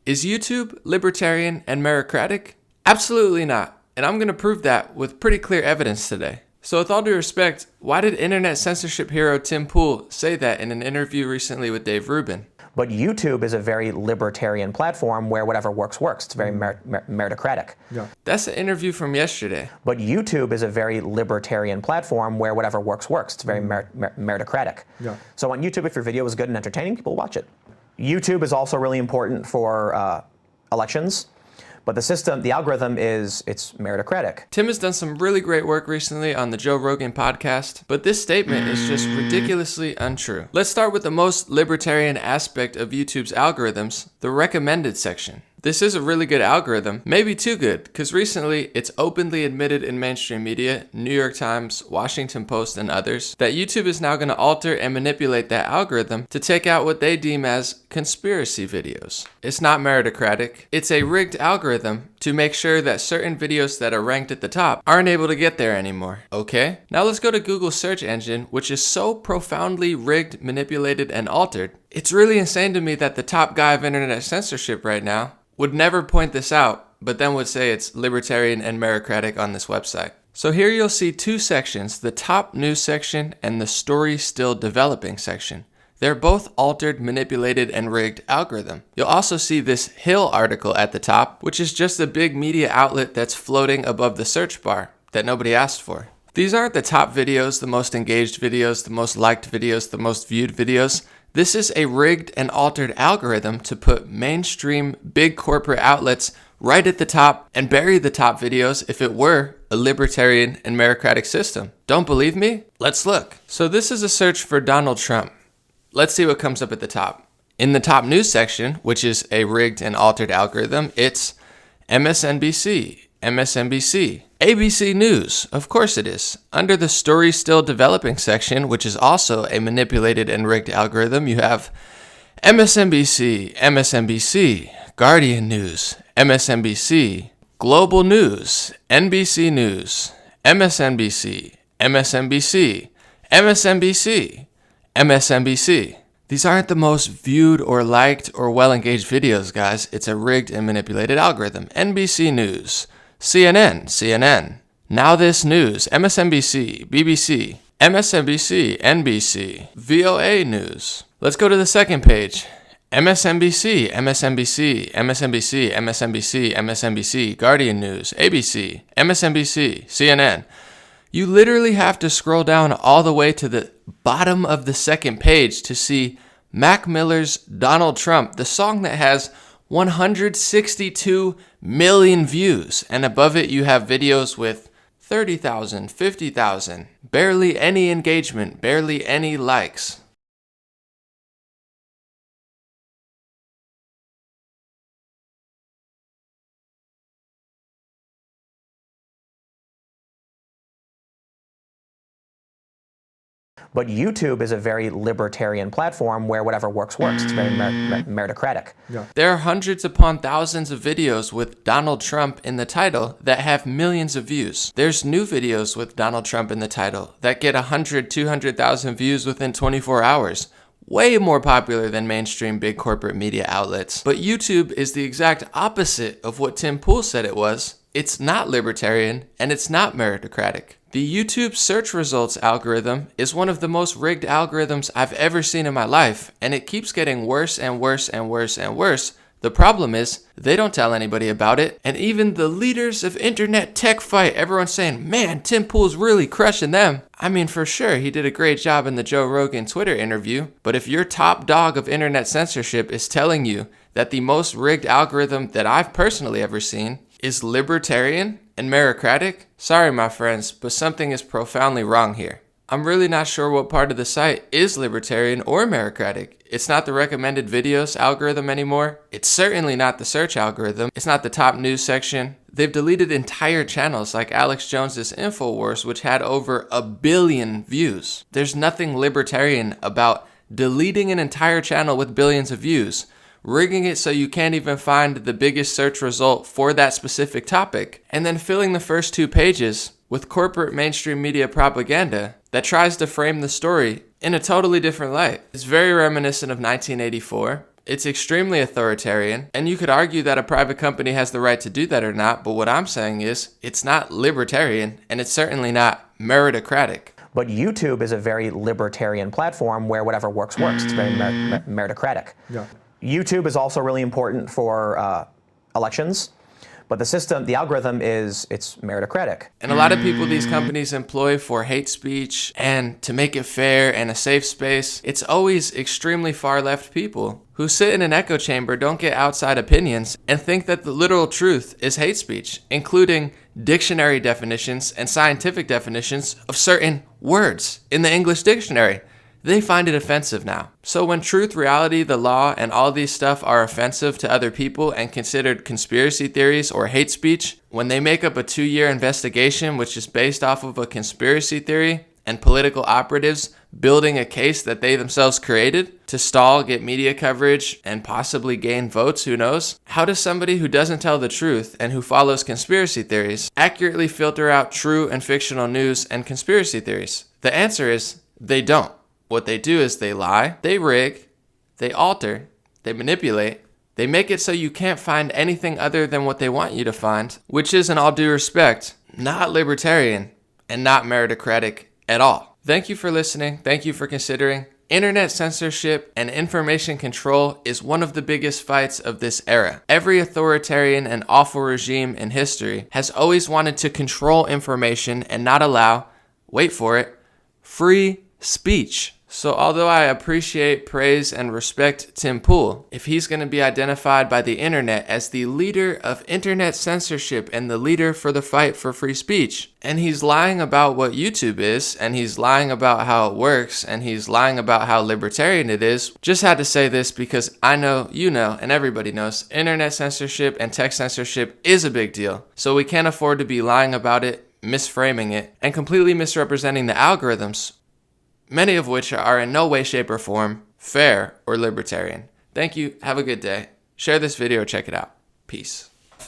Is YouTube libertarian and meritocratic? Absolutely not. And I'm going to prove that with pretty clear evidence today. So with all due respect, why did internet censorship hero Tim Pool say that in an interview recently with Dave Rubin? But YouTube is a very libertarian platform where whatever works, works. It's very meritocratic. Yeah. That's an interview from yesterday. But YouTube is a very libertarian platform where whatever works, works. It's very meritocratic. Yeah. So on YouTube, if your video is good and entertaining, people watch it. YouTube is also really important for elections. But the system, the algorithm it's meritocratic. Tim has done some really great work recently on the Joe Rogan podcast, but this statement is just ridiculously untrue. Let's start with the most libertarian aspect of YouTube's algorithms, the recommended section. This is a really good algorithm, maybe too good, because recently it's openly admitted in mainstream media, New York Times, Washington Post, and others, that YouTube is now going to alter and manipulate that algorithm to take out what they deem as conspiracy videos. It's not meritocratic. It's a rigged algorithm to make sure that certain videos that are ranked at the top aren't able to get there anymore. Okay? Now let's go to Google's search engine, which is so profoundly rigged, manipulated, and altered. It's really insane to me that the top guy of internet censorship right now would never point this out, but then would say it's libertarian and meritocratic on this website. So here you'll see two sections, the top news section and the story still developing section. They're both altered, manipulated, and rigged algorithm. You'll also see this Hill article at the top, which is just a big media outlet that's floating above the search bar that nobody asked for. These aren't the top videos, the most engaged videos, the most liked videos, the most viewed videos. This is a rigged and altered algorithm to put mainstream big corporate outlets right at the top and bury the top videos if it were a libertarian and meritocratic system. Don't believe me? Let's look. So this is a search for Donald Trump. Let's see what comes up at the top. In the top news section, which is a rigged and altered algorithm, it's MSNBC, MSNBC, ABC News, of course it is. Under the story still developing section, which is also a manipulated and rigged algorithm, you have MSNBC, MSNBC, Guardian News, MSNBC, Global News, NBC News, MSNBC, MSNBC, MSNBC, MSNBC. These aren't the most viewed or liked or well-engaged videos, guys. It's a rigged and manipulated algorithm. NBC News, CNN, CNN, Now This News, MSNBC, BBC, MSNBC, NBC, VOA News. Let's go to the second page. MSNBC, MSNBC, MSNBC, MSNBC, MSNBC, Guardian News, ABC, MSNBC, CNN. You literally have to scroll down all the way to the bottom of the second page to see Mac Miller's Donald Trump, the song that has 162 million views. And above it, you have videos with 30,000, 50,000, barely any engagement, barely any likes. But YouTube is a very libertarian platform where whatever works, works. It's very meritocratic. Yeah. There are hundreds upon thousands of videos with Donald Trump in the title that have millions of views. There's new videos with Donald Trump in the title that get 100, 200,000 views within 24 hours. Way more popular than mainstream big corporate media outlets. But YouTube is the exact opposite of what Tim Pool said it was. It's not libertarian and it's not meritocratic. The YouTube search results algorithm is one of the most rigged algorithms I've ever seen in my life, and it keeps getting worse and worse and worse and worse. The problem is, they don't tell anybody about it, and even the leaders of internet tech fight, everyone's saying, man, Tim Pool's really crushing them. I mean, for sure, he did a great job in the Joe Rogan Twitter interview, but if your top dog of internet censorship is telling you that the most rigged algorithm that I've personally ever seen is libertarian and meritocratic, sorry my friends, but something is profoundly wrong here. I'm really not sure what part of the site is libertarian or meritocratic. It's not the recommended videos algorithm anymore. It's certainly not the search algorithm. It's not the top news section. They've deleted entire channels like Alex Jones's InfoWars, which had over 1 billion views. There's nothing libertarian about deleting an entire channel with billions of views, rigging it so you can't even find the biggest search result for that specific topic, and then filling the first 2 pages with corporate mainstream media propaganda that tries to frame the story in a totally different light. It's very reminiscent of 1984. It's extremely authoritarian, and you could argue that a private company has the right to do that or not, but what I'm saying is it's not libertarian, and it's certainly not meritocratic. But YouTube is a very libertarian platform where whatever works. It's very meritocratic. Yeah. YouTube is also really important for elections, but the algorithm it's meritocratic. And a lot of people these companies employ for hate speech and to make it fair and a safe space, it's always extremely far left people who sit in an echo chamber, don't get outside opinions, and think that the literal truth is hate speech, including dictionary definitions and scientific definitions of certain words in the English dictionary. They find it offensive now. So when truth, reality, the law, and all these stuff are offensive to other people and considered conspiracy theories or hate speech, when they make up a 2-year investigation which is based off of a conspiracy theory and political operatives building a case that they themselves created to stall, get media coverage, and possibly gain votes, who knows? How does somebody who doesn't tell the truth and who follows conspiracy theories accurately filter out true and fictional news and conspiracy theories? The answer is they don't. What they do is they lie, they rig, they alter, they manipulate, they make it so you can't find anything other than what they want you to find, which is, in all due respect, not libertarian and not meritocratic at all. Thank you for listening. Thank you for considering. Internet censorship and information control is one of the biggest fights of this era. Every authoritarian and awful regime in history has always wanted to control information and not allow, wait for it, free speech. So although I appreciate, praise, and respect Tim Pool, if he's going to be identified by the internet as the leader of internet censorship and the leader for the fight for free speech, and he's lying about what YouTube is, and he's lying about how it works, and he's lying about how libertarian it is, just had to say this because I know, you know, and everybody knows, internet censorship and tech censorship is a big deal. So we can't afford to be lying about it, misframing it, and completely misrepresenting the algorithms, many of which are in no way, shape, or form fair or libertarian. Thank you. Have a good day. Share this video or check it out. Peace.